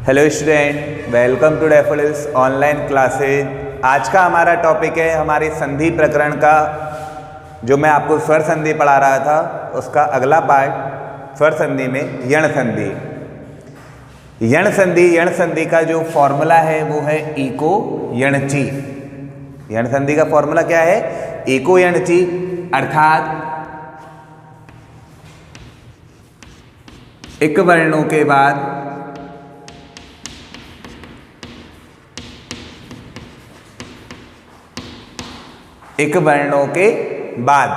Hello student, welcome to Daffodils online classes. आज का हमारा टॉपिक है हमारी संधि प्रकरण का, जो मैं आपको स्वर संधि पढ़ा रहा था उसका अगला पार्ट स्वर संधि में यण संधि। यण संधि का जो फॉर्मूला है वो है इको यणची। यण संधि का फॉर्मूला क्या है? इको यणची, अर्थात इक वर्णों के बाद इक वर्णों के बाद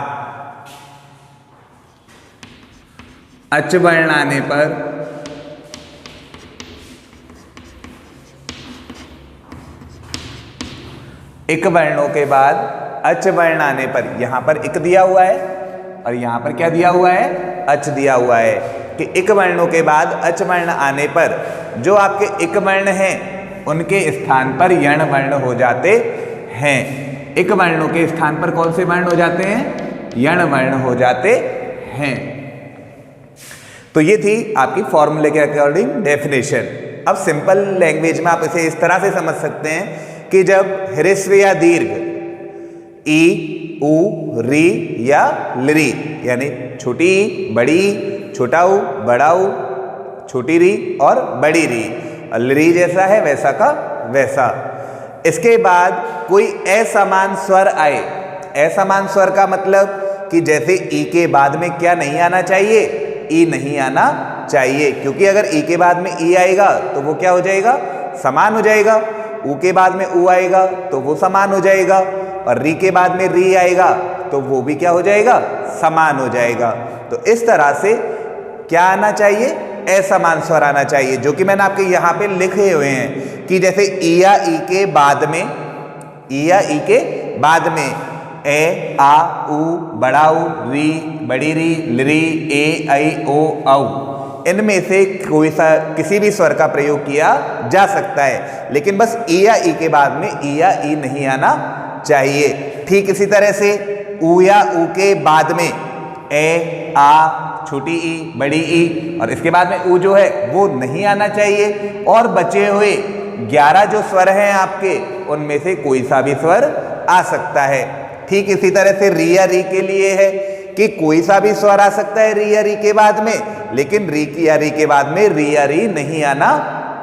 अच वर्ण आने पर इक वर्णों के बाद अच वर्ण आने पर, यहां पर इक दिया हुआ है और यहां पर क्या दिया हुआ है? अच दिया हुआ है कि इक वर्णों के बाद अच वर्ण आने पर जो आपके इक वर्ण हैं उनके स्थान पर यण वर्ण हो जाते हैं। इक वर्णों के स्थान पर कौन से वर्ण हो जाते हैं? यण वर्ण हो जाते हैं। तो ये थी आपकी फॉर्मूले के अकॉर्डिंग डेफिनेशन। अब सिंपल लैंग्वेज में आप इसे इस तरह से समझ सकते हैं कि जब ह्रस्व या दीर्घ ई, उ, री या लरी, यानी छोटी ई, बड़ी ई, छोटा उ, बड़ा उ, छोटी री और बड़ी री, लरी जैसा है वैसा का वैसा, इसके बाद कोई असमान स्वर आए। असमान स्वर का मतलब कि जैसे ई के बाद में क्या नहीं आना चाहिए? ई नहीं आना चाहिए, क्योंकि अगर ई के बाद में ई आएगा तो वो क्या हो जाएगा? समान हो जाएगा। ऊ के बाद में ऊ आएगा तो वो समान हो जाएगा, और री के बाद में री आएगा तो वो भी क्या हो जाएगा? समान हो जाएगा। तो इस तरह से क्या आना चाहिए? असमान स्वर आना चाहिए, जो कि मैंने आपके यहाँ पे लिखे हुए हैं कि जैसे ई या ई के बाद में, ई या ई के बाद में ए, आ, उ, बड़ा उ, री, बड़ी री, लरी, ए, ऐ, ओ, औ, इनमें से कोई सा किसी भी स्वर का प्रयोग किया जा सकता है, लेकिन बस ई या ई के बाद में ई या ई नहीं आना चाहिए। ठीक इसी तरह से उ या उ के बाद में ए, आ, छोटी ई, बड़ी ई, और इसके बाद में ऊ जो है वो नहीं आना चाहिए। और बचे हुए 11 जो स्वर हैं आपके, उनमें से कोई सा भी स्वर आ सकता है। ठीक इसी तरह से री या री के लिए है कि कोई सा भी स्वर आ सकता है री या री के बाद में, लेकिन री या री के बाद में री या री नहीं आना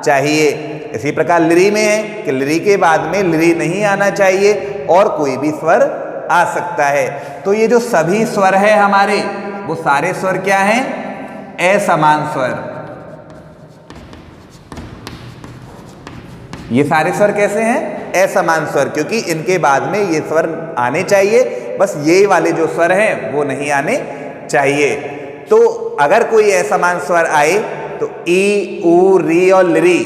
चाहिए। इसी प्रकार लरी में है कि लरी के बाद में लरी नहीं आना चाहिए और कोई भी स्वर आ सकता है। तो ये जो सभी स्वर है हमारे, वो सारे स्वर क्या हैं? असमान स्वर। ये सारे स्वर कैसे हैं? असमान स्वर, क्योंकि इनके बाद में ये स्वर आने चाहिए, बस ये वाले जो स्वर हैं वो नहीं आने चाहिए। तो अगर कोई असमान स्वर आए तो ई, उ, री और लरी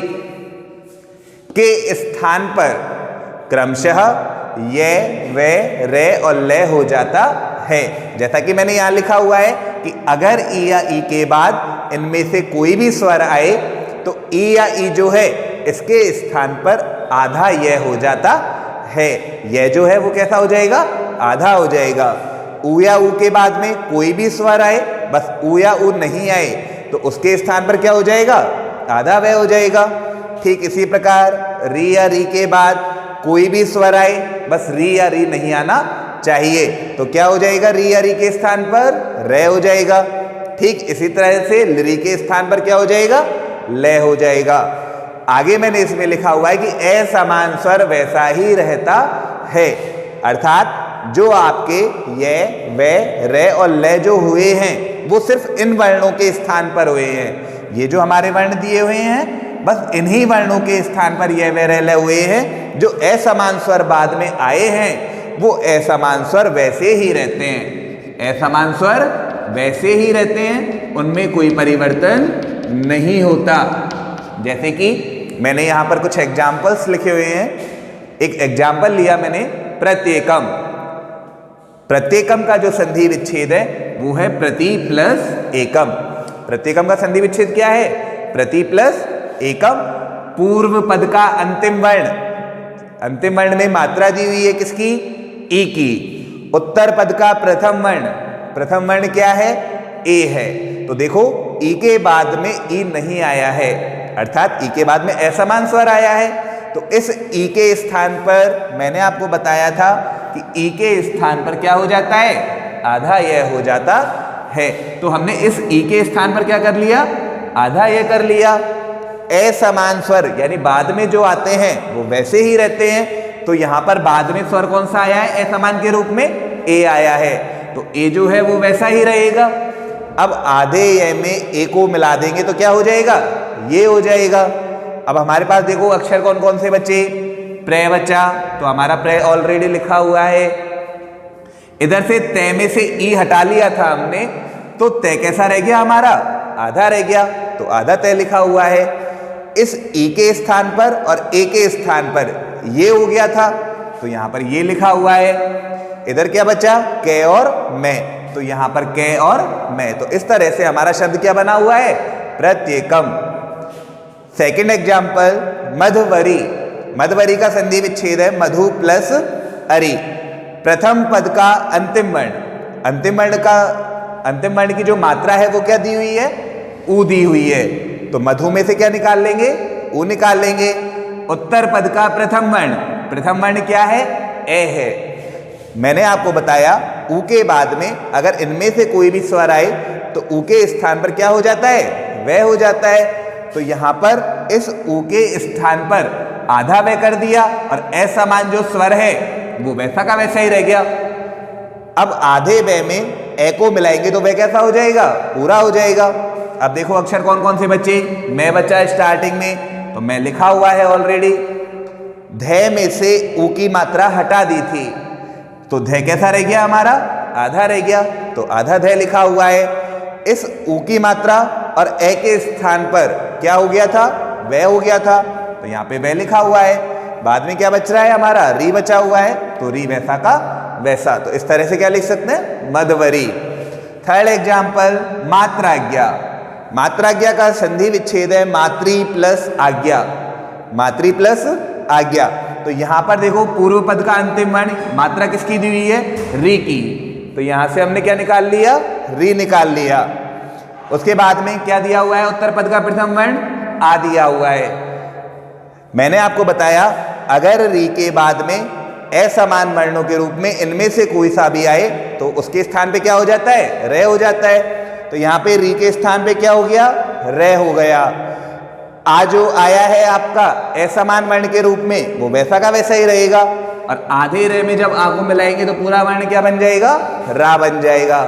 के स्थान पर क्रमशः ये, वे, रे और ले हो जाता है। जैसा कि मैंने यहां लिखा हुआ है कि अगर ई या ई के बाद इनमें से कोई भी स्वर आए तो ई या ई जो है इसके स्थान पर आधा यह हो जाता है। यह जो है वो कैसा हो जाएगा? आधा हो जाएगा। उ या उ के बाद में कोई भी स्वर आए, बस उ या उ नहीं आए तो उसके स्थान पर क्या हो जाएगा? आधा वह हो जाएगा। ठीक इसी प्रकार री या री के बाद कोई भी स्वर आए, बस री या री नहीं आना चाहिए, तो क्या हो जाएगा? री या री के स्थान पर रे हो जाएगा। ठीक इसी तरह से लरी के स्थान पर क्या हो जाएगा? ले हो जाएगा। आगे मैंने इसमें लिखा हुआ है कि असमान स्वर वैसा ही रहता है, अर्थात जो आपके ये, वे, रे और ले जो हुए हैं वो सिर्फ इन वर्णों के स्थान पर हुए हैं। ये जो हमारे वर्ण दिए हुए हैं बस इन्हीं वर्णों के स्थान पर ये, वे, रे, ले हुए हैं। जो असमान स्वर बाद में आए हैं वो असमान स्वर वैसे ही रहते हैं। असमान स्वर वैसे ही रहते हैं, उनमें कोई परिवर्तन नहीं होता। जैसे कि मैंने यहां पर कुछ एग्जाम्पल्स लिखे हुए हैं। एक एग्जाम्पल लिया मैंने प्रत्येकम। प्रत्येकम का जो संधि विच्छेद है वो है प्रति प्लस एकम। प्रत्येकम का संधि विच्छेद क्या है? प्रति प्लस एकम। पूर्व पद का अंतिम वर्ण, अंतिम वर्ण में मात्रा दी हुई है किसकी? ई की। उत्तर पद का प्रथम वर्ण, प्रथम वर्ण क्या है? ए है। तो देखो ई के बाद में ई नहीं आया है, अर्थात ई के बाद में असमान स्वर आया है। तो इस ई के स्थान पर मैंने आपको बताया था कि ई के स्थान पर क्या हो जाता है, आधा यह हो जाता है। तो हमने इस ई के स्थान पर क्या कर लिया, आधा यह कर लिया। असमान स्वर यानी बाद में जो आते हैं वो वैसे ही रहते हैं। तो यहां पर बाद में स्वर कौन सा आया है, असमान के रूप में ए आया है, तो ए जो है वो वैसा ही रहेगा। अब आधे ए में ए को मिला देंगे तो क्या हो जाएगा, ये हो जाएगा। अब हमारे पास देखो अक्षर कौन कौन से बचे, प्रे बचा, तो हमारा प्रे ऑलरेडी लिखा हुआ है। इधर से तय में से ई हटा लिया था हमने, तो तय कैसा रह गया हमारा, आधा रह गया, तो आधा तय लिखा हुआ है। इस ई के स्थान पर और ए के स्थान पर ये हो गया था, तो यहां पर ये लिखा हुआ है। इधर क्या बचा, कै और मैं, तो यहां पर कै और मैं। तो इस तरह से हमारा शब्द क्या बना हुआ है, प्रत्येकम। Second example, मधुवरी। मधुवरी का संधि विच्छेद है मधु प्लस अरी। प्रथम पद का अंतिम वर्ण, अंतिम वर्ण की जो मात्रा है वो क्या दी हुई है, ऊ दी हुई है। तो मधु में से क्या निकाल लेंगे, ऊ निकाल लेंगे। उत्तर पद का प्रथम वर्ण क्या है, ए है। मैंने आपको बताया ऊ के बाद में अगर इनमें से कोई भी स्वर आए तो ऊ के स्थान पर क्या हो जाता है, वह हो जाता है। तो यहां पर इस ऊ के स्थान पर आधा वह कर दिया और असमान जो स्वर है वो वैसा का वैसा ही रह गया। अब आधे वह में ए को मिलाएंगे तो वह कैसा हो जाएगा, पूरा हो जाएगा। अब देखो अक्षर कौन कौन से बचे, मैं बचा स्टार्टिंग में, तो मैं लिखा हुआ है ऑलरेडी। ध में से ऊ की मात्रा हटा दी थी, तो ध कैसा रह गया हमारा, आधा रह गया, तो आधा ध लिखा हुआ है। इस ऊ की मात्रा और ए के स्थान पर क्या हो गया था, वह हो गया था, तो यहाँ पे वह लिखा हुआ है। बाद में क्या बच रहा है हमारा, री बचा हुआ है, तो री वैसा का वैसा। तो इस तरह से क्या लिख सकते हैं, मधवरी। Third example, मात्राज्ञा। मात्राज्ञा का संधि विच्छेद है मातृ प्लस आज्ञा, मातृ प्लस आज्ञा। तो यहां पर देखो पूर्व पद का अंतिम वर्ण मात्रा किसकी दी हुई है, री की, तो यहां से हमने क्या निकाल लिया, री निकाल लिया। उसके बाद में क्या दिया हुआ है, उत्तर पद का प्रथम वर्ण आ दिया हुआ है। मैंने आपको बताया अगर री के बाद में असमान वर्णों के रूप में इनमें से कोई सा भी आए तो उसके स्थान पे क्या हो जाता है, रे हो जाता है। तो यहाँ पे री के स्थान पे क्या हो गया, रे हो गया। आ जो आया है आपका असमान वर्ण के रूप में वो वैसा का वैसा ही रहेगा, और आधे रे में जब आ को मिलाएंगे तो पूरा वर्ण क्या बन जाएगा, रा बन जाएगा।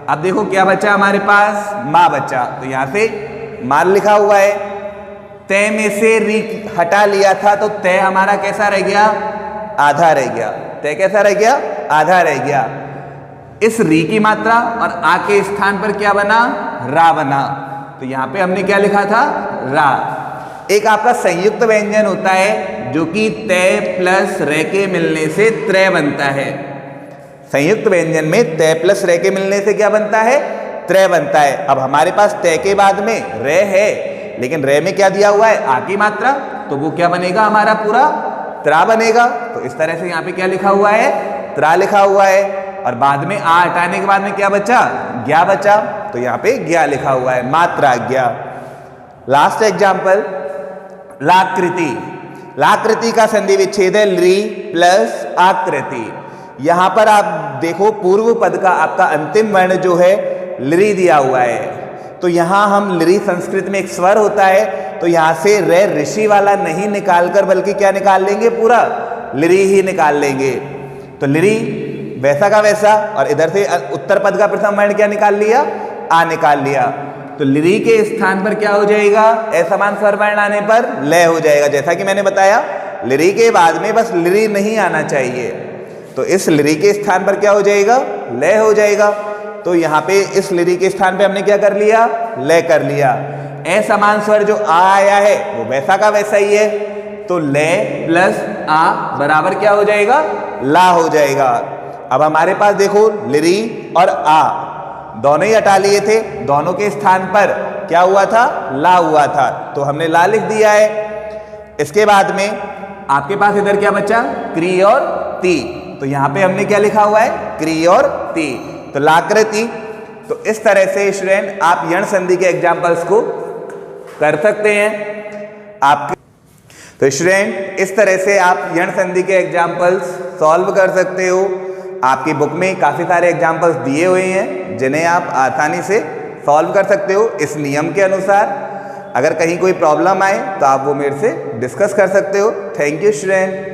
अब देखो क्या बचा हमारे पास, माँ बचा, तो यहाँ से मार लिखा हुआ है। तय में से री हटा लिया था तो तय हमारा कैसा रह गया, आधा रह गया। तय कैसा रह गया, आधा रह गया। इस री की मात्रा और आ के स्थान पर क्या बना, रा बना, तो यहां पे हमने क्या लिखा था, रा। एक आपका संयुक्त व्यंजन होता है जो कि तय प्लस रे के मिलने से त्रय बनता है। संयुक्त व्यंजन में तय प्लस रे के मिलने से क्या बनता है, त्रय बनता है। अब हमारे पास तय के बाद में रे है, लेकिन रे में क्या दिया हुआ है, आ की मात्रा, तो वो क्या बनेगा हमारा पूरा त्रा बनेगा। तो इस तरह से यहाँ पे क्या लिखा हुआ है, त्रा लिखा हुआ है। और बाद में आ हटाने के बाद में क्या बचा, ज्ञा बचा, तो यहाँ पे ज्ञा लिखा हुआ है, मात्रा ज्ञा। Last example, लाकृति। लाकृति का संधि विच्छेद है ली प्लस आकृति। यहां पर आप देखो पूर्व पद का आपका अंतिम वर्ण जो है लृ दिया हुआ है, तो यहां हम लृ संस्कृत में एक स्वर होता है, तो यहां से रे ऋषि वाला नहीं निकालकर बल्कि क्या निकाल लेंगे, पूरा लृ ही निकाल लेंगे। तो लृ वैसा का वैसा, और इधर से उत्तर पद का प्रथम वर्ण क्या निकाल लिया, आ निकाल लिया। तो लृ के स्थान पर क्या हो जाएगा, असमान स्वर वर्ण आने पर लय हो जाएगा। जैसा कि मैंने बताया लृ के बाद में बस लृ नहीं आना चाहिए, तो इस लृ के स्थान पर क्या हो जाएगा, लय हो जाएगा। तो यहाँ पे इस लृ के स्थान पे हमने क्या कर लिया, लय कर लिया। असमान स्वर जो आ आया है वो वैसा का वैसा ही है, तो लय प्लस आ बराबर क्या हो जाएगा, ला हो जाएगा। अब हमारे पास देखो लृ और आ दोनों ही हटा लिए थे, दोनों के स्थान पर क्या हुआ था, ला हुआ था, तो हमने ला लिख दिया है। इसके बाद में आपके पास इधर क्या बचा, क्री और ती, तो यहां पे हमने क्या लिखा हुआ है, क्री और ती, तो लाकृति। तो इस तरह से स्टूडेंट आप यण संधि के एग्जाम्पल्स को कर सकते हैं। आपके। तो स्टूडेंट इस तरह से आप यण संधि के एग्जाम्पल्स सॉल्व कर सकते हो। आपकी बुक में काफ़ी सारे एग्जाम्पल्स दिए हुए हैं जिन्हें आप आसानी से सॉल्व कर सकते हो इस नियम के अनुसार। अगर कहीं कोई प्रॉब्लम आए तो आप वो मेरे से डिस्कस कर सकते हो। Thank you student.